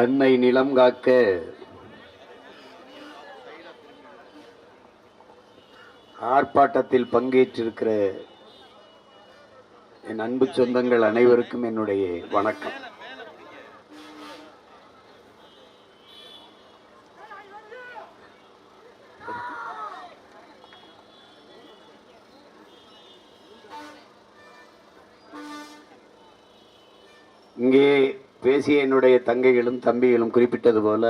அன்னை நிலம் காக்க ஆர்ப்பாட்டத்தில் பங்கேற்றிருக்கிற என் அன்பு சொந்தங்கள் அனைவருக்கும் என்னுடைய வணக்கம். இங்கே பேசிய என்னுடைய தங்கைகளும் தம்பிகளும் குறிப்பிட்டது போல,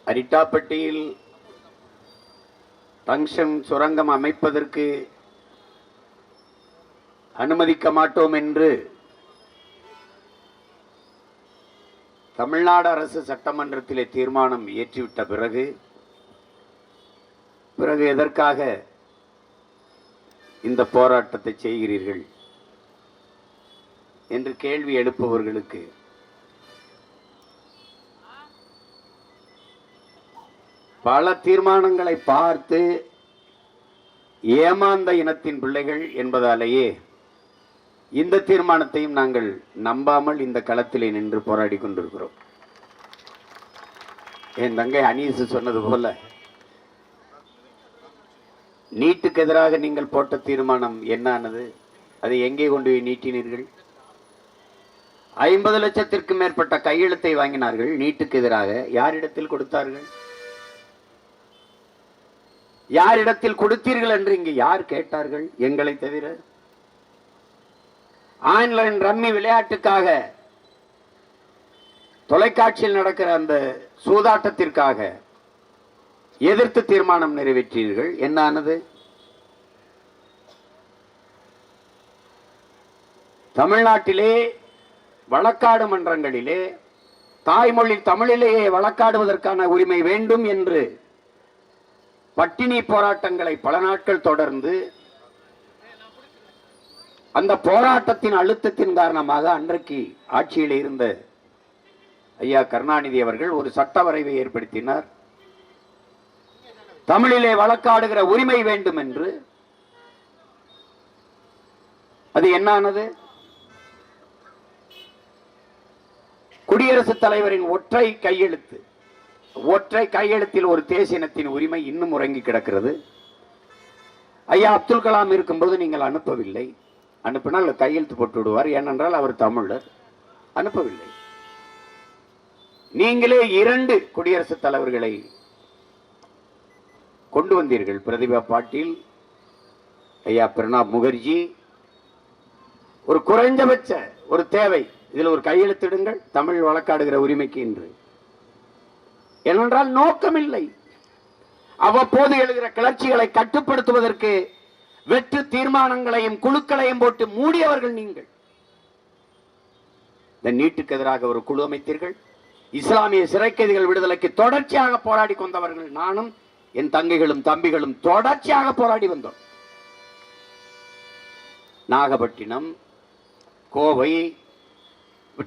அரிட்டாப்பட்டியில் டங்ஷன் சுரங்கம் அமைப்பதற்கு அனுமதிக்க மாட்டோம் என்று தமிழ்நாடு அரசு சட்டமன்றத்திலே தீர்மானம் இயற்றிவிட்ட பிறகு எதற்காக இந்த போராட்டத்தை செய்கிறீர்கள் என்று கேள்வி எழுப்புபவர்களுக்கு பல தீர்மானங்களை பார்த்து ஏமாந்த இனத்தின் பிள்ளைகள் என்பதாலேயே இந்த தீர்மானத்தையும் நாங்கள் நம்பாமல் இந்த களத்திலே நின்று போராடி கொண்டிருக்கிறோம். என் தங்கை அனீசு சொன்னது போல, நீட்டுக்கு எதிராக நீங்கள் போட்ட தீர்மானம் என்னானது? அதை எங்கே கொண்டு போய் நீட்டினீர்கள்? 50 லட்சத்திற்கும் மேற்பட்ட கையெழுத்தை வாங்கினார்கள் நீட்டுக்கு எதிராக. யாரிடத்தில் கொடுத்தார்கள்? யாரிடத்தில் கொடுத்தீர்கள் என்று இங்கு யார் கேட்டார்கள்? எங்களை தவிர. ஆன்லைன் ரம்மி விளையாட்டுக்காக, தொலைக்காட்சியில் நடக்கிற அந்த சூதாட்டத்திற்காக எதிர்த்து தீர்மானம் நிறைவேற்றீர்கள். என்னானது? தமிழ்நாட்டிலே வழக்காடு மன்றங்களிலே தாய்மொழி தமிழிலேயே வழக்காடுவதற்கான உரிமை வேண்டும் என்று பட்டினி போராட்டங்களை பல நாட்கள் தொடர்ந்து, அந்த போராட்டத்தின் அழுத்தத்தின் காரணமாக அன்றைக்கு ஆட்சியில் இருந்த ஐயா கருணாநிதி அவர்கள் ஒரு சட்ட வரைவை ஏற்படுத்தினார். தமிழிலே வழக்காடுகிற உரிமை வேண்டும் என்று. அது என்னானது? குடியரசுத் தலைவரின் ஒற்றை கையெழுத்தில் ஒரு தேசியத்தின் உரிமை இன்னும் உறங்கி கிடக்கிறது. ஐயா அப்துல் கலாம் இருக்கும்போது நீங்கள் அனுப்பவில்லை. அனுப்பினால் கையெழுத்து போட்டு விடுவார், ஏனென்றால் அவர் தமிழர். அனுப்பவில்லை. நீங்களே 2 குடியரசுத் தலைவர்களை கொண்டு வந்தீர்கள். பிரதிபா பாட்டீல், ஐயா பிரணாப் முகர்ஜி. ஒரு குறைஞ்சபட்ச ஒரு தேவை, இதில் ஒரு கையெழுத்திடுங்கள் தமிழ் வழக்காடுகிற உரிமைக்கு என்று. ஏனென்றால் நோக்கமில்லை. அவ்வப்போது எழுகிற கிளர்ச்சிகளை கட்டுப்படுத்துவதற்கு வெற்று தீர்மானங்களையும் குழுக்களையும் போட்டு மூடியவர்கள் நீங்கள். இந்த நீட்டுக்கு எதிராக ஒரு குழு அமைத்தீர்கள். இஸ்லாமிய சிறை கைதிகள் விடுதலைக்கு தொடர்ச்சியாக போராடி கொண்டவர்கள் நானும் என் தங்கைகளும் தம்பிகளும் தொடர்ச்சியாக போராடி வந்தோம். நாகப்பட்டினம், கோவை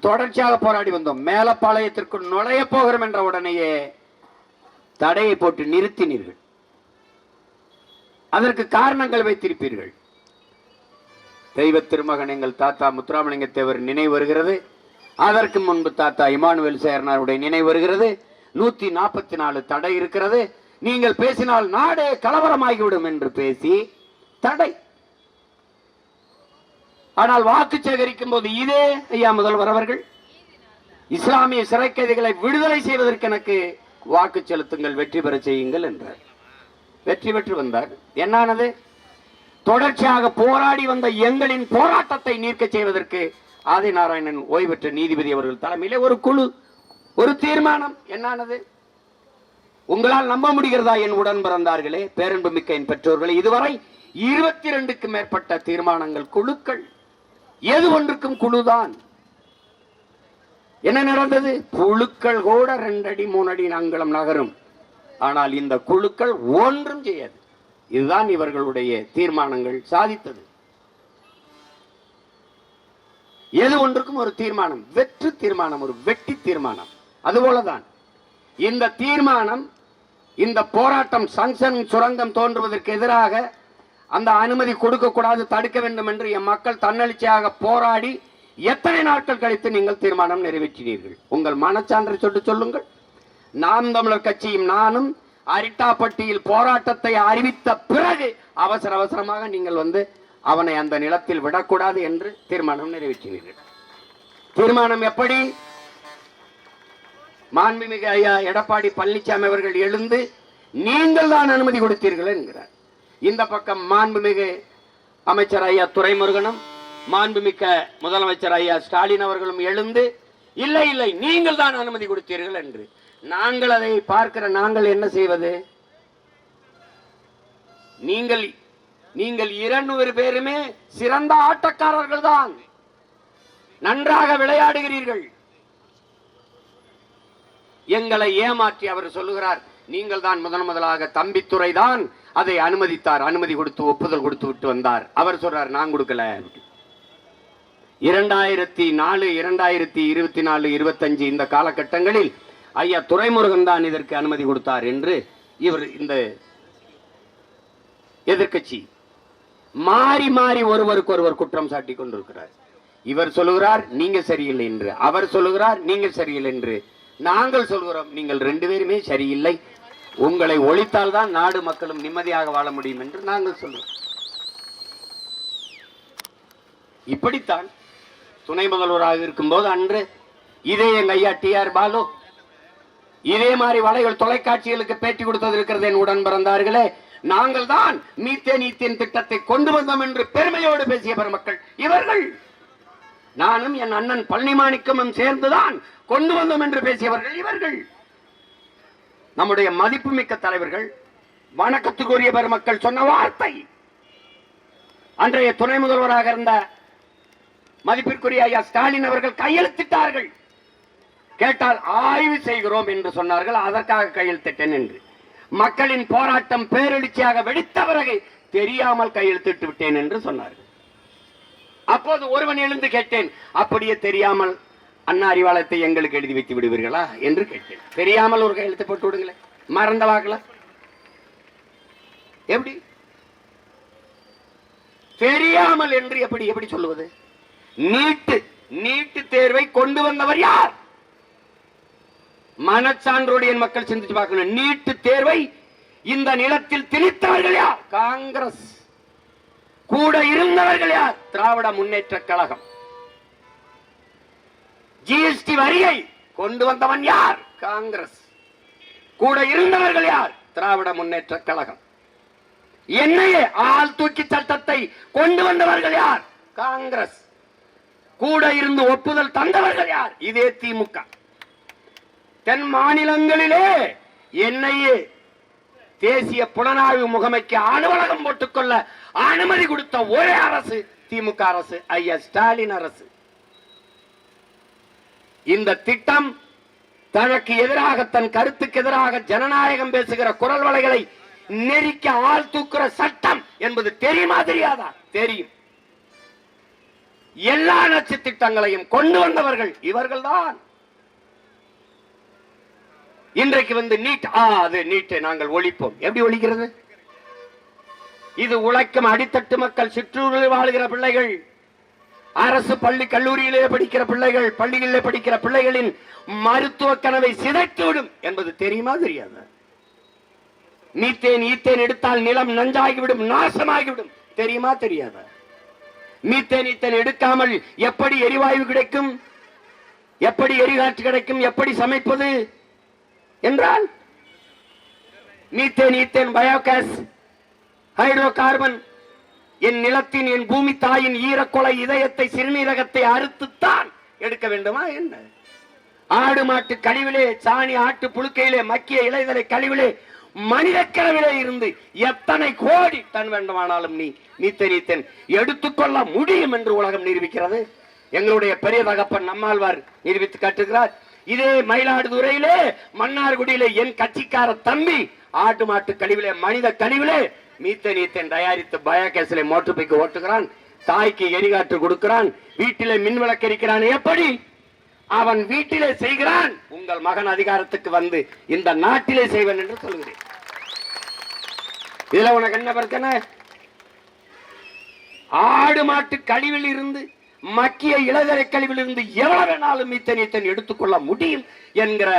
தொடர்ச்சியாக போராடி வந்தோம். மேலப்பாளையத்திற்குள் நுழைய போகிறோம் என்ற உடனேயே தடையை போட்டு நிறுத்தினீர்கள். அதற்கு காரணங்கள் வைத்திருப்பீர்கள். தெய்வ திருமகன் எங்கள் தாத்தா முத்துராமலிங்க தேவர் நினைவு வருகிறது. அதற்கு முன்பு தாத்தா இமானுவேல் சேர்னாருடைய நினைவு வருகிறது. 144 தடை இருக்கிறது. நீங்கள் பேசினால் நாடே கலவரமாகிவிடும் என்று பேசி தடை. ஆனால் வாக்கு சேகரிக்கும் போது இதே ஐயா முதல்வர் அவர்கள் இஸ்லாமிய சிறை கைதிகளை விடுதலை செய்வதற்கு எனக்கு வாக்கு செலுத்துங்கள், வெற்றி பெற செய்யுங்கள் என்றார். வெற்றி பெற்று வந்தார். என்னானது? தொடர்ச்சியாக போராடி வந்த எங்களின் போராட்டத்தை நீக்க செய்வதற்கு ஆதிநாராயணன் ஓய்வு பெற்ற நீதிபதி அவர்கள் தலைமையிலே ஒரு குழு, ஒரு தீர்மானம். என்னானது? உங்களால் நம்ப முடிகிறதா என் உடன் பிறந்தார்களே, பேரன்பு மிக்க என் பெற்றோர்களே, இதுவரை 22க்கு மேற்பட்ட தீர்மானங்கள், குழுக்கள். எது ஒன்றுக்கும் குழுதான். என்ன நடந்தது? குழுக்கள் கூட 2 அடி 3 அடி அங்குலம் நகரும். ஆனால் இந்த குழுக்கள் ஒன்றும் செய்யாது. இதுதான் இவர்களுடைய தீர்மானங்கள் சாதித்தது. எது ஒன்றுக்கும் ஒரு தீர்மானம், வெற்று தீர்மானம், ஒரு வெட்டி தீர்மானம். அதுபோலதான் இந்த தீர்மானம், இந்த போராட்டம் சங்சன் சுரங்கம் தோன்றுவதற்கு எதிராக அந்த அனுமதி கொடுக்க கூடாது, தடுக்க வேண்டும் என்று என் மக்கள் தன்னெழுச்சியாக போராடி எத்தனை நாட்கள் கழித்து நீங்கள் தீர்மானம் நிறைவேற்றினீர்கள்? உங்கள் மனச்சான்றை சொல்லுங்கள். நாம் தமிழர் கட்சியும் நானும் அரிட்டாப்பட்டியில் போராட்டத்தை அறிவித்த பிறகு அவசர அவசரமாக நீங்கள் அவனை அந்த நிலத்தில் விடக்கூடாது என்று தீர்மானம் நிறைவேற்றினீர்கள். தீர்மானம் எப்படி? மாண்புமிகு ஐயா எடப்பாடி பழனிசாமி அவர்கள் எழுந்து நீங்கள் தான் அனுமதி கொடுத்தீர்கள் என்கிறார். இந்த பக்கம் மாண்புமிகு அமைச்சர் ஐயா துரைமுருகனும் மாண்புமிக்க முதலமைச்சர் ஐயா ஸ்டாலின் அவர்களும் எழுந்து இல்லை இல்லை நீங்கள் தான் அனுமதி கொடுத்தீர்கள் என்று. நாங்கள் அதை பார்க்கிற நாங்கள் என்ன செய்வது? நீங்கள் 200 பேருமே சிறந்த ஆட்டக்காரர்கள் தான், நன்றாக விளையாடுகிறீர்கள். எங்களை ஏமாற்றி அவர் சொல்லுகிறார், நீங்கள் தான் முதலாக தம்பித்துறை தான் அதை அனுமதித்தார், அனுமதி கொடுத்து ஒப்புதல் கொடுத்து விட்டு வந்தார். அவர் சொல்றார் நான் கொடுக்கல. 2004 2024 25 இந்த காலகட்டங்களில் ஐயா துரைமுருகன் தான் இதற்கு அனுமதி கொடுத்தார் என்று இவர் இந்த எதிர்கட்சி மாறி மாறி ஒருவருக்கு ஒருவர் குற்றம் சாட்டி கொண்டிருக்கிறார். இவர் சொல்லுகிறார் நீங்க சரியில்லை என்று, அவர் சொல்லுகிறார் நீங்கள் சரியில்லை என்று, நாங்கள் சொல்கிறோம் நீங்கள் 2 பேருமே சரியில்லை, உங்களை ஒழித்தால் தான் நாடு மக்களும் நிம்மதியாக வாழ முடியும் என்று நாங்கள் சொல்லுவோம். இப்படித்தான் துணை முதல்வராக இருக்கும்போது அன்று இதே எங்க ஐயா டிஆர் பாலு இதே மாதிரி வலைகள் தொலைக்காட்சிகளுக்கு பேட்டி கொடுத்தது இருக்கிறது. என் உடன் பிறந்தார்களே, நாங்கள் தான் மீத்தேன் திட்டத்தை கொண்டு வந்தோம் என்று பெருமையோடு பேசிய பெருமக்கள் இவர்கள். நானும் என் அண்ணன் பழனிமாணிக்கமும் சேர்ந்துதான் கொண்டு வந்தோம் என்று பேசியவர்கள் இவர்கள். நம்முடைய மதிப்புமிக்க தலைவர்கள், வணக்கத்துக்குரிய பெருமக்கள் சொன்ன வார்த்தை. அன்றைய துணை முதல்வராக இருந்த மதிப்பிற்குரிய ஐயா ஸ்டாலின் அவர்கள் கையெழுத்திட்டார்கள். கேட்டால் ஆய்வு செய்கிறோம் என்று சொன்னார்கள். அதற்காக கையெழுத்திட்டேன் என்று. மக்களின் போராட்டம் பேரெழுச்சியாக வெடித்த பிறகு தெரியாமல் கையெழுத்திட்டு விட்டேன் என்று சொன்னார்கள். அப்போது ஒருவன் எழுந்து கேட்டேன், அப்படியே தெரியாமல் அண்ணா அறிவாலயத்தை எங்களுக்கு எழுதி வைத்து விடுவீர்களா என்று கேட்டேன். தெரியாமல் ஒரு கையெழுத்து போட்டு விடுங்களேன், மறந்த வாக்கல எப்படி தெரியாமல் என்று எப்படி சொல்லுவது? நீட்டு தேர்வை கொண்டு வந்தவர் யார்? மனச்சான்றோடு மக்கள் சிந்திச்சு பார்க்கணும். நீட்டு தேர்வை இந்த நிலத்தில் திணித்தவர்கள் யார்? காங்கிரஸ். கூட இருந்தவர்கள் யார்? திராவிட முன்னேற்ற கழகம். ஜிஎஸ்டி வரியை கொண்டு வந்தவன் யார்? காங்கிரஸ். கூட இருந்தவர்கள் யார்? திராவிட முன்னேற்ற கழகம். என்ஐஏ ஆள் தூக்கி சட்டத்தை கொண்டு வந்தவர்கள் யார்? காங்கிரஸ். கூட இருந்து ஒப்புதல் தந்தவர்கள் யார்? இதே திமுக. தென் மாநிலங்களிலே என்ஐஏ தேசிய புலனாய்வு முகமைக்கு அலுவலகம் போட்டுக்கொள்ள அனுமதி கொடுத்த ஒரே அரசு திமுக அரசு, ஐயா ஸ்டாலின் அரசு. இந்த திட்டம் தனக்கு எதிராக, தன் கருத்துக்கு எதிராக ஜனநாயகம் பேசுகிற குரல் வலைகளை நெருக்க ஆள் தூக்குற சட்டம் என்பது தெரியுமா தெரியாதா? தெரியும். எல்லா நச்சு திட்டங்களையும் கொண்டு வந்தவர்கள் இவர்கள் தான். இன்றைக்கு நீட்டை நாங்கள் ஒழிப்போம். எப்படி ஒழிக்கிறது? இது உழைக்கும் அடித்தட்டு மக்கள், சிற்றூரில் வாழ்கிற பிள்ளைகள், அரசு பள்ளி கல்லூரியிலே படிக்கிற பிள்ளைகள், பள்ளிகளிலே படிக்கிற பிள்ளைகளின் மருத்துவ கனவை சிதைத்துவிடும் என்பது தெரியுமா தெரியாதா? ஈத்தேன் எடுத்தால் நிலம் நஞ்சாகிவிடும், நாசமாகிவிடும், தெரியுமா தெரியாதா? மீத்தேன் எடுக்காமல் எப்படி எரிவாயு கிடைக்கும்? எப்படி எரிகாற்று கிடைக்கும்? எப்படி சமைப்பது என்றால் மீத்தேன் பயோகேஸ், ஹைட்ரோ கார்பன் என் நிலத்தின், என் பூமி தாயின் ஈரக்கொலை இதயத்தை, சிறுநீரகத்தை அறுத்துத்தான் எடுக்க வேண்டுமா என்ன? ஆடு மாட்டு கழிவிலே, சாணி ஆட்டு புழுக்கையிலே, மக்கிய இலைதலை கழிவிலே, மனித கழிவிலே இருந்து எத்தனை கோடி டன் வேண்டுமானாலும் நீ மீத்தேன் எடுத்துக்கொள்ள முடியும் என்று உலகம் நிரூபிக்கிறது. எங்களுடைய பெரிய தகப்பன் நம்மாழ்வார் நிரூபித்து காட்டுகிறார். இதே மயிலாடுதுறையிலே, மன்னார்குடியிலே என் கட்சிக்கார தம்பி ஆட்டு மாட்டு கழிவிலே, மனித கழிவிலே மீத்தேன் தயாரித்து பயோகேஸிலே மோட்டர் பைக்கு ஓட்டுகிறான், தாய்க்கு எரிகாற்று கொடுக்கிறான், வீட்டிலே மின் விளக்கு எரிக்கிறான். எப்படி அவன் வீட்டிலே செய்கிறான், உங்கள் மகன் அதிகாரத்துக்கு வந்து இந்த நாட்டிலே செய்வன் என்று சொல்கிறேன். இதுல உனக்கு என்ன பிரச்சனை? ஆடு மாட்டு கழிவில் இருந்து மக்கிய இளதரை கழிவிலிருந்து எவ்வளவு வேணாலும் மீத்தேன் எடுத்துக்கொள்ள முடியும் என்கிற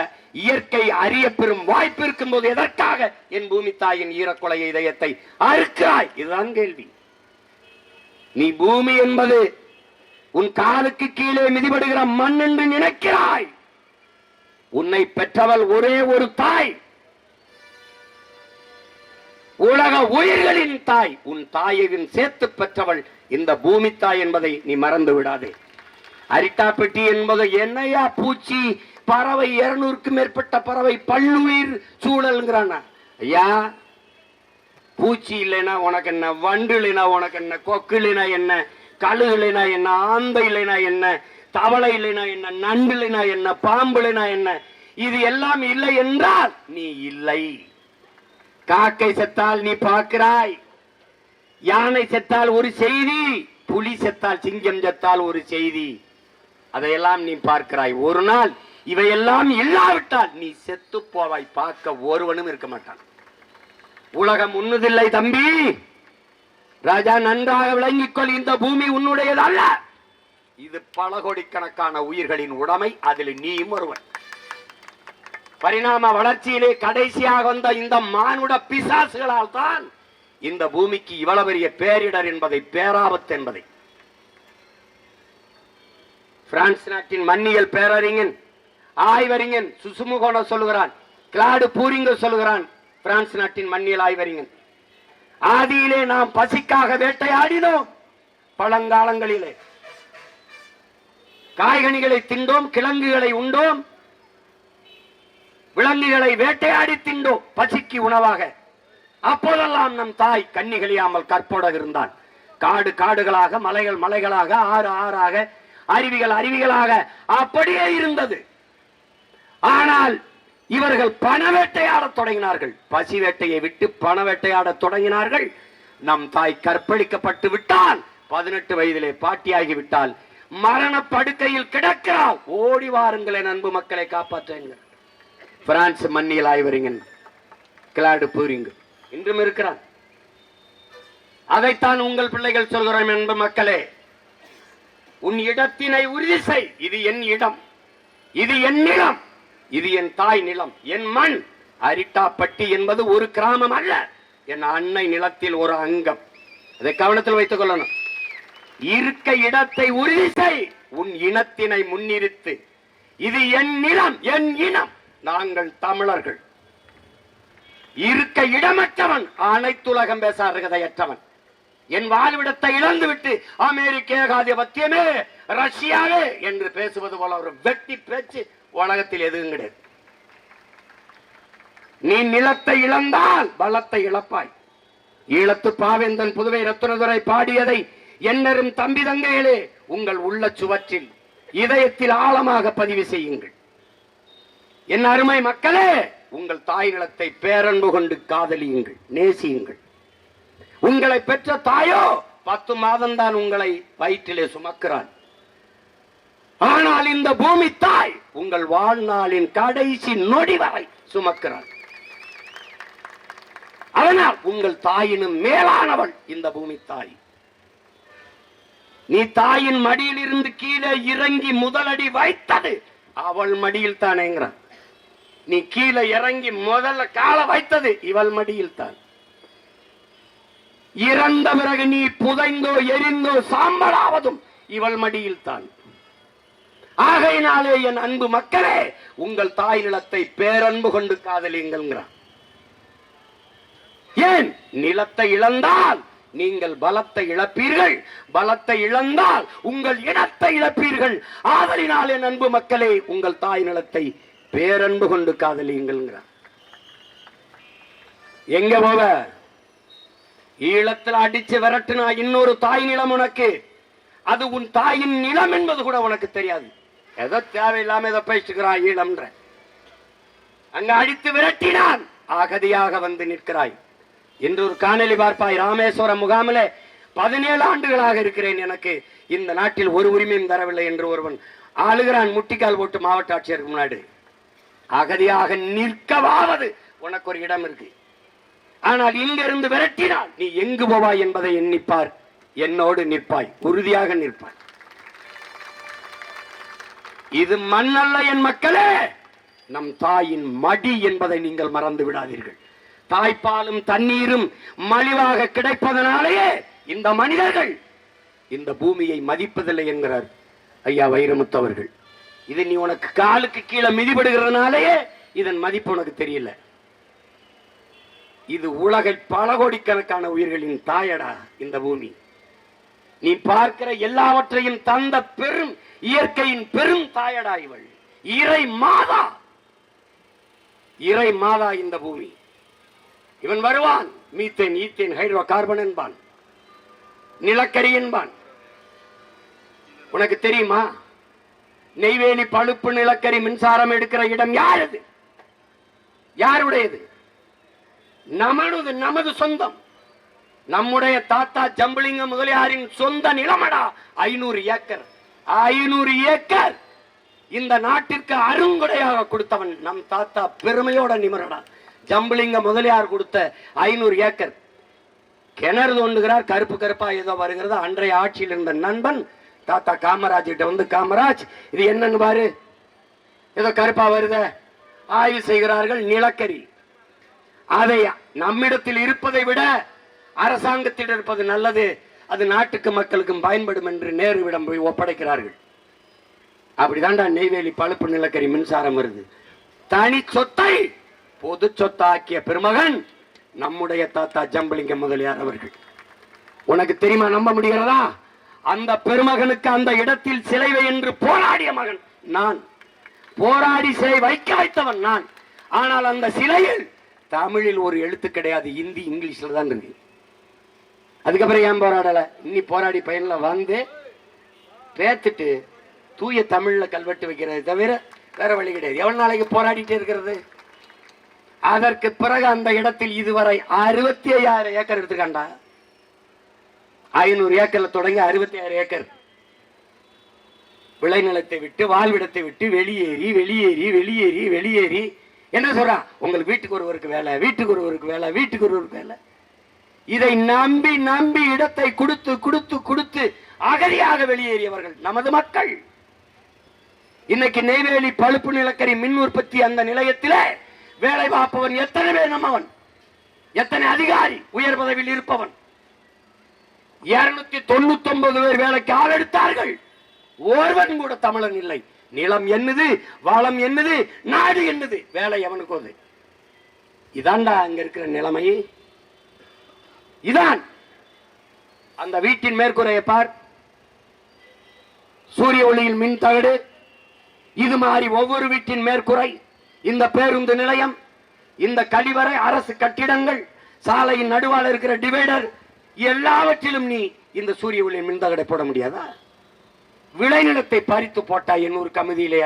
இயற்கை அறிய பெறும் வாய்ப்பு இருக்கும் போது எதற்காக என் பூமி தாயின் ஈரக்குலைய இதயத்தை அறுக்கிறாய்? இதுதான் கேள்வி. நீ பூமி என்பது உன் காலுக்கு கீழே மிதிபடுகிற மண் என்று நினைக்கிறாய். உன்னை பெற்றவள் ஒரே ஒரு தாய், உலக உயிர்களின் தாய். உன் தாயையும் சேர்த்து பெற்றவள் இந்த பூமி தாய் என்பதை நீ மறந்து விடாதே. அரிட்டாப்பெட்டி என்பது என்னையா பூச்சி பறவை 200க்கும் மேற்பட்ட பறவை பல்லுயிர் சூழல்ங்கிறான். ஐயா, பூச்சி இல்லைனா உனக்கு என்ன, வண்டு இல்லைனா உனக்கு என்ன, கொக்கு இல்லைனா என்ன, கழு இல்லைனா என்ன, ஆந்தை இல்லைனா என்ன, தவளை இல்லைனா என்ன, நண்டு இல்லைனா என்ன, பாம்பு இல்லைனா என்ன, இது எல்லாம் இல்லை என்றால் நீ இல்லை. காக்கை செத்தால் நீ பார்க்கிறாய், யானை செத்தால் ஒரு செய்தி, புலி செத்தால் சிங்கம் செத்தால் ஒரு செய்தி, அதையெல்லாம் நீ பார்க்கிறாய். ஒரு நாள் இவையெல்லாம் இல்லாவிட்டால் நீ செத்து போவாய். பார்க்க ஒருவனும் இருக்க மாட்டான். உலகம் உன்னுதில்லை தம்பி. ராஜா, நன்றாக விளங்கிக்கொள், இந்த பூமி உன்னுடையது அல்ல. இது பல கோடிக்கணக்கான உயிர்களின் உடைமை. அதில் நீயும் ஒருவன். பரிணாம வளர்ச்சியிலே கடைசியாக வந்த இந்த மானுட பிசாசுகளால் தான் இந்த பூமிக்கு இவ்வளவு பெரிய பேரிடர் என்பதை, பேராபத்து என்பதை பிரான்ஸ் நாட்டின் மண்ணியல் பேரறிஞன் ஆய்வறிஞன் சுசுமுகோன சொல்லுகிறான். கிளாடு பூரிங்க சொல்லுகிறான். பிரான்ஸ் நாட்டின் மண்ணியல் ஆய்வறிஞன், ஆதியிலே நாம் பசிக்காக வேட்டையாடினோம். பழங்காலங்களிலே காய்கனிகளை திண்டோம், கிழங்குகளை உண்டோம், விலங்குகளை வேட்டையாடி திண்டோம் பசிக்கு உணவாக. அப்போதெல்லாம் நம் தாய் கன்னிகளியாமல் கற்போட இருந்தான். காடு காடுகளாக, மலைகள் மலைகளாக, ஆறு ஆறாக, அருவிகள் அருவிகளாக அப்படியே இருந்தது. ஆனால் இவர்கள் பண வேட்டையாட தொடங்கினார்கள். பசி வேட்டையை விட்டு பண வேட்டையாட தொடங்கினார்கள். நம் தாய் கற்பழிக்கப்பட்டு விட்டால், 18 வயதிலே பாட்டியாகி விட்டால், மரண படுக்கையில் கிடக்கிறாள். ஓடி வாருங்களே அன்பு மக்களை காப்பாற்றுங்கள். பிரான்ஸ் மண்ணியல் ஆய்வறிஞன் கிளாடு பூரிங்க இன்றும் இருக்கிறான். அதைத்தான் உங்கள் பிள்ளைகள் சொல்கிறோம். அன்பு மக்களே, உன் இடத்தினை உறுதி செய். இது என் இடம், இது என் நிலம், இது என் தாய் நிலம், என் மண். அரிட்டாப்பட்டி என்பது ஒரு கிராமம் அல்ல, என் அன்னை நிலத்தில் ஒரு அங்கம். அதை கவனத்தில் வைத்துக் கொள்ளணும். இருக்க இடத்தை உறுதி செய், உன் இனத்தினை முன்னிறுத்து. இது என் நிலம், என் இனம், நாங்கள் தமிழர்கள். இருக்க இடமற்றவன் அனைத்துலகம் பேச அருகதையற்றவன். என் வாழ்விடத்தை இழந்துவிட்டு அமெரிக்க ஏகாதிபத்தியமே, ரஷ்யாவே என்று பேசுவது போல ஒரு வெட்டி பேச்சு உலகத்தில் எதுவும் கிடையாது. நீ நிலத்தை இழந்தால் பலத்தை இழப்பாய். ஈழத்து பாவேந்தன் புதுவை ரத்னதுரை பாடியதை என்னரும் தம்பி தங்கைகளே உங்கள் உள்ள சுவற்றில் இதயத்தில் ஆழமாக பதிவு செய்யுங்கள். என் அருமை மக்களே, உங்கள் தாய் நிலத்தை பேரன்பு கொண்டு காதலியுங்கள், நேசியுங்கள். உங்களை பெற்ற தாயோ 10 மாதம் தான் உங்களை வயிற்றிலே சுமக்கிறான். ஆனால் இந்த பூமி தாய் உங்கள் வாழ்நாளின் கடைசி நொடி வரை சுமக்கிறாள். அதனால் உங்கள் தாயினும் மேலானவள் இந்த பூமி தாய். நீ தாயின் மடியில் இருந்து கீழே இறங்கி முதலடி வைத்தது அவள் மடியில் தானேங்கிறான். நீ கீழே இறங்கி முதல்ல கால வைத்தது இவள் மடியில் தான். இறந்த பிறகு நீ புதைந்தோ எரிந்தோ சாம்பலாவதும் இவள் மடியில் தான். ஆகையினாலே என் அன்பு மக்களே, உங்கள் தாய் நிலத்தை பேரன்பு கொண்டு காதலியுங்கள். ஏன்? நிலத்தை இழந்தால் நீங்கள் பலத்தை இழப்பீர்கள், பலத்தை இழந்தால் உங்கள் இனத்தை இழப்பீர்கள். ஆதலினால் என் அன்பு மக்களே, உங்கள் தாய் நிலத்தை பேரன்பு கொண்டு காதலியுங்கள். எங்க போவ? ஈழத்தில் அடிச்சு விரட்டுனா இன்னொரு தாய் நிலம் உனக்கு, அது உன் தாயின் நிலம் என்பது கூட உனக்கு தெரியாது. ஏதோ தேவையில்லாம ஏதோ பேசிக்கிறான் ஈழம்ன்ற. அங்க அடித்து விரட்டினான், அகதியாக வந்து நிற்கிறாய். இன்று ஒரு காணொலி பார்ப்பாய். ராமேஸ்வரம் முகாமிலே 17 ஆண்டுகளாக இருக்கிறேன், எனக்கு இந்த நாட்டில் ஒரு உரிமையும் தரவில்லை என்று ஒருவன் ஆளுகிறான், முட்டிக்கால் போட்டு மாவட்ட ஆட்சியருக்கு முன்னாடி. அகதியாக நிற்கவாவது உனக்கு ஒரு இடம் இருக்கு. ஆனால் இங்கிருந்து விரட்டினால் நீ எங்கு போவாய் என்பதை எண்ணிப்பார். என்னோடு நிற்பாய், உறுதியாக நிற்பாய். இது மண்ணல்ல என் மக்களே, நம் தாயின் மடி என்பதை நீங்கள் மறந்து விடாதீர்கள். தாய்ப்பாலும் தண்ணீரும் மலிவாக கிடைப்பதனாலேயே இந்த மனிதர்கள் இந்த பூமியை மதிப்பதில்லை என்கிறார் ஐயா வைரமுத்து அவர்கள். இது நீ உனக்கு காலுக்கு கீழே மிதிபடுகிறதுனாலேயே இதன் மதிப்பு உனக்கு தெரியல. இது உலகில் பல கோடிக்கணக்கான உயிர்களின் தாயடா இந்த பூமி. நீ பார்க்கிற எல்லாவற்றையும் தந்த பெரும் இயற்கையின் பெரும் தாயடா இவள். இறை மாதா, இறை மாதா இந்த பூமி. இவன் வருவான், மீத்தேன் ஈத்தேன் ஹைட்ரோ கார்பன் என்பான், நிலக்கரி என்பான். உனக்கு தெரியுமா நெய்வேலி பழுப்பு நிலக்கரி மின்சாரம் எடுக்கிற இடம் யாரது? யாருடையது? நமது சொந்தம். நம்முடைய தாத்தா ஜம்புலிங்க முதலியாரின் சொந்த நிலமடா. 500 ஏக்கர் 500 ஏக்கர் இந்த நாட்டிற்கு அருங்கொடையாக கொடுத்தவன் நம் தாத்தா. பெருமையோட நிமரடா. ஜம்புலிங்க முதலியார் கொடுத்த 500 ஏக்கர். கிணறு தோண்டுகிறார், கருப்பு கருப்பா ஏதோ வருகிறது. அன்றைய ஆட்சியில் இருந்த நண்பன் தாத்தா காமராஜ் கிட்ட வந்து, காமராஜ் இது என்னன்னு பாரு, ஏதோ கருப்பா வருத. ஆய்வு செய்கிறார்கள். நிலக்கரி. அதை நம்மிடத்தில் இருப்பதை விட அரசாங்கத்தில் இருப்பது நல்லது, அது நாட்டுக்கு மக்களுக்கும் பயன்படும் என்று நேருவிடம் போய் ஒப்படைக்கிறார்கள். அப்படிதான்டா நெய்வேலி பழுப்பு நிலக்கரி மின்சாரம் வருது. தனி சொத்தை பொது சொத்தாக்கிய பெருமகன் நம்முடைய தாத்தா ஜம்புலிங்க முதலியார் அவர்கள். உனக்கு தெரியுமா? நம்ப முடிகிறதா? அந்த பெருமகனுக்கு அந்த இடத்தில் சிலை என்று போராடிய மகன் நான். போராடி சிலை வைக்க வைத்தவன் நான். ஆனால் அந்த சிலையில் தமிழில் ஒரு எழுத்து கிடையாது, இந்தி இங்கிலீஷ்ல தான் இருக்கு. அதுக்கப்புறம் ஏன் போராடல? இன்னி போராடி பயன்ல வந்து பேத்துட்டு தூய தமிழ்ல கல்வெட்டு வைக்கிறது தவிர வேற வழி கிடையாது. எவ்வளவு நாளைக்கு போராடிட்டே இருக்கிறது? அதற்கு பிறகு அந்த இடத்தில் இதுவரை 65,000 ஏக்கர் எடுத்துக்காண்டா. 500 ஏக்கர்ல தொடங்கி 66 ஏக்கர் விளைநிலத்தை விட்டு வாழ்விடத்தை விட்டு வெளியேறி வெளியேறி வெளியேறி வெளியேறி என்ன சொல்றான்? உங்களுக்கு வீட்டுக்கு ஒருவருக்கு வேலை, வீட்டுக்கு ஒருவருக்கு வேலை, வீட்டுக்கு ஒருவருக்கு வேலை. இதை நம்பி நம்பி இடத்தை கொடுத்து கொடுத்து கொடுத்து அகதியாக வெளியேறியவர்கள் நமது மக்கள். இன்னைக்கு நெய்வேலி பழுப்பு நிலக்கரி மின் உற்பத்தி அந்த நிலையத்தில் வேலை பார்ப்பவன் எத்தனை பேர்? நம்மவன் எத்தனை அதிகாரி உயர் பதவியில் இருப்பவன்? 299 பேர் வேலைக்கு ஆள் எடுத்தார்கள். ஒருவன் கூட தமிழன் இல்லை. நிலம் என்னது, வளம் என்னது, நாடு என்னது, வேலை எவனுக்கு அது? இதான்டா அங்க இருக்கிற நிலைமை. இதான் அந்த வீட்டின் மேற்கூரையை பார், சூரிய ஒளியில் மின் தகடு. இது மாதிரி ஒவ்வொரு வீட்டின் மேற்கூரை, இந்த பேருந்து நிலையம், இந்த கழிவறை, அரசு கட்டிடங்கள், சாலையின் நடுவால் இருக்கிற டிவைடர், எல்லாவற்றிலும் நீ இந்த சூரிய ஒளியின் மின் தகடை போட முடியாதா? விளைநிலத்தை பறித்து போட்டா 800 கமிதியிலே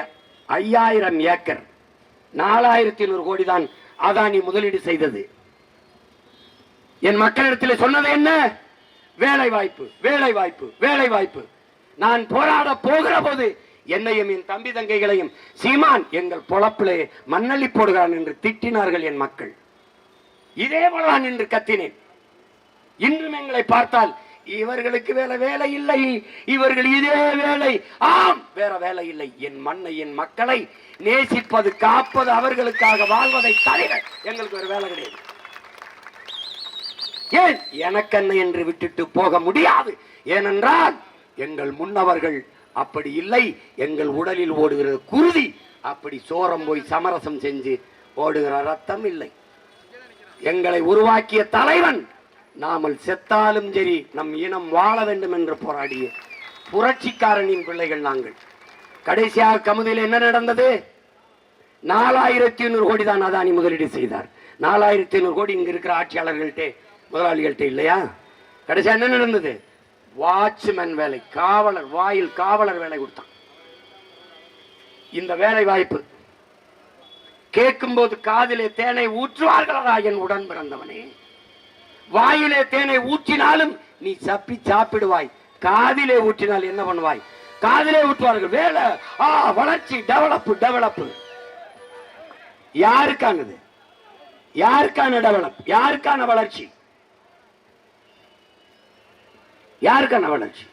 5000 ஏக்கர் 4100 கோடி தான் அதானி முதலீடு செய்தது. என் மக்களிடத்தில் சொன்னது என்ன? வேலை வாய்ப்பு, வேலை வாய்ப்பு, வேலை வாய்ப்பு. நான் போராட போகிற போது என்னையும் என் தம்பி தங்கைகளையும் சீமான் எங்கள் பொழப்பிலே மண்ணள்ளி போடுகிறான் என்று திட்டினார்கள் என் மக்கள். இதே போலதான் என்று கத்தினேன். இன்றும் எங்களை பார்த்தால் இவர்களுக்கு வேற வேலை இல்லை, இவர்கள் இதே வேலை. ஆம், வேற வேலை இல்லை. என் மண்ணை என் மக்களை நேசிப்பது, காப்பது, அவர்களுக்காக வாழ்வதை தவிர எங்களுக்கு ஒரு வேலை கிடையாது. ஏன் எனக்கென்ன என்று விட்டுட்டு போக முடியாது. ஏனென்றால் எங்கள் முன்னவர்கள் அப்படி இல்லை. எங்கள் உடலில் ஓடுகிற குருதி அப்படி சோரம் போய் சமரசம் செஞ்சு ஓடுகிற ரத்தம் இல்லை. எங்களை உருவாக்கிய தலைவன் நாமல் செத்தாலும் சரி நம் இனம் வாழ வேண்டும் என்று போராடிய புரட்சிக்காரனின் பிள்ளைகள் நாங்கள். கடைசியாக கமுதியில் என்ன நடந்தது? 4100 கோடி தான் அதானி முதலீடு செய்தார். 4100 கோடி இங்க இருக்கிற ஆட்சியாளர்கள்ட்ட, முதலாளிகள்ட்ட இல்லையா? கடைசியா என்ன நடந்தது? வாட்ச்மேன் வேலை, காவலர், வாயில் காவலர் வேலை கொடுத்தான். இந்த வேலை வாய்ப்பு கேட்கும் போது காதிலே தேனை ஊற்றுவார்களா என் உடன் பிறந்தவனே? வாயிலே தேனை ஊற்றினாலும் நீ சப்பி சாப்பிடுவாய். காதிலே ஊற்றினால் என்ன பண்ணுவாய்? காதிலே ஊற்றுவார்கள். வேலை, வளர்ச்சி, டெவலப் டெவலப். யாருக்கானது? யாருக்கான டெவலப்? யாருக்கான வளர்ச்சி? யாருக்கான வளர்ச்சி?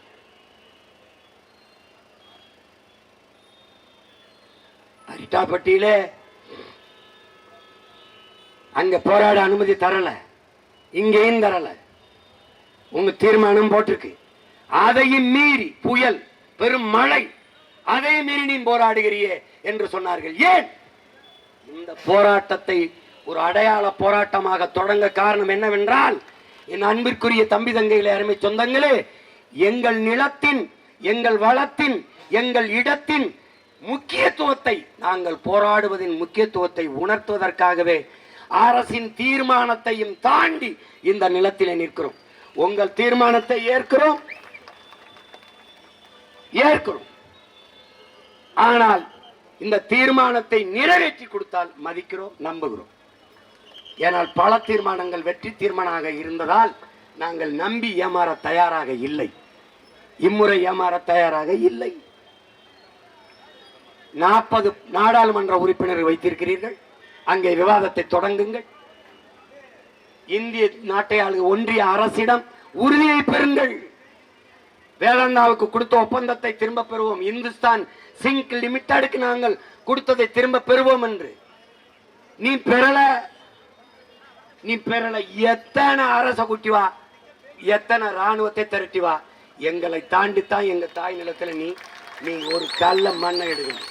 இட்டாப்பட்டியிலே அங்க போராட அனுமதி தரல, இங்கேயும் தரல. உங்க தீர்மானம் போட்டிருக்கு. அதையும் மீறி புயல், பெரும் மழை, அதை மீறி நீ போராடுகிறியே என்று சொன்னார்கள். ஏன் இந்த போராட்டத்தை ஒரு அடையாள போராட்டமாக தொடங்க காரணம் என்னவென்றால், என் அன்பிற்குரிய தம்பி தங்கைகளே, அருமை சொந்தங்களே, எங்கள் நிலத்தின், எங்கள் வளத்தின், எங்கள் இடத்தின் முக்கியத்துவத்தை, நாங்கள் போராடுவதின் முக்கியத்துவத்தை உணர்த்துவதற்காகவே அரசின் தீர்மானத்தையும் தாண்டி இந்த நிலத்திலே நிற்கிறோம். உங்கள் தீர்மானத்தை ஏற்கிறோம். ஆனால் இந்த தீர்மானத்தை நிறைவேற்றி கொடுத்தால் மதிக்கிறோம், நம்புகிறோம். ஏனால் பல தீர்மானங்கள் வெற்றி தீர்மானமாக இருந்ததால் நாங்கள் நம்பி ஏமாற தயாராக இல்லை. இம்முறை ஏமாற தயாராக இல்லை. 40 நாடாளுமன்ற உறுப்பினர்கள் வைத்திருக்கிறீர்கள். அங்கே விவாதத்தை தொடங்குங்கள். இந்திய நாட்டை ஆளுக ஒன்றிய அரசிடம் உறுதியை பெறுங்கள். வேதாந்தாவுக்கு கொடுத்த ஒப்பந்தத்தை திரும்ப பெறுவோம். இந்துஸ்தான் சிங்க் லிமிடெடுக்கு நாங்கள் கொடுத்ததை திரும்ப பெறுவோம் என்று நீ பெறல. எத்தனை அரச குட்டி வா, எத்தனை ராணுவத்தை திரட்டி வா, எங்களை தாண்டித்தான் எங்க தாய் நிலத்துல நீ ஒரு கல்ல மண்ணை எடுக்கணும்.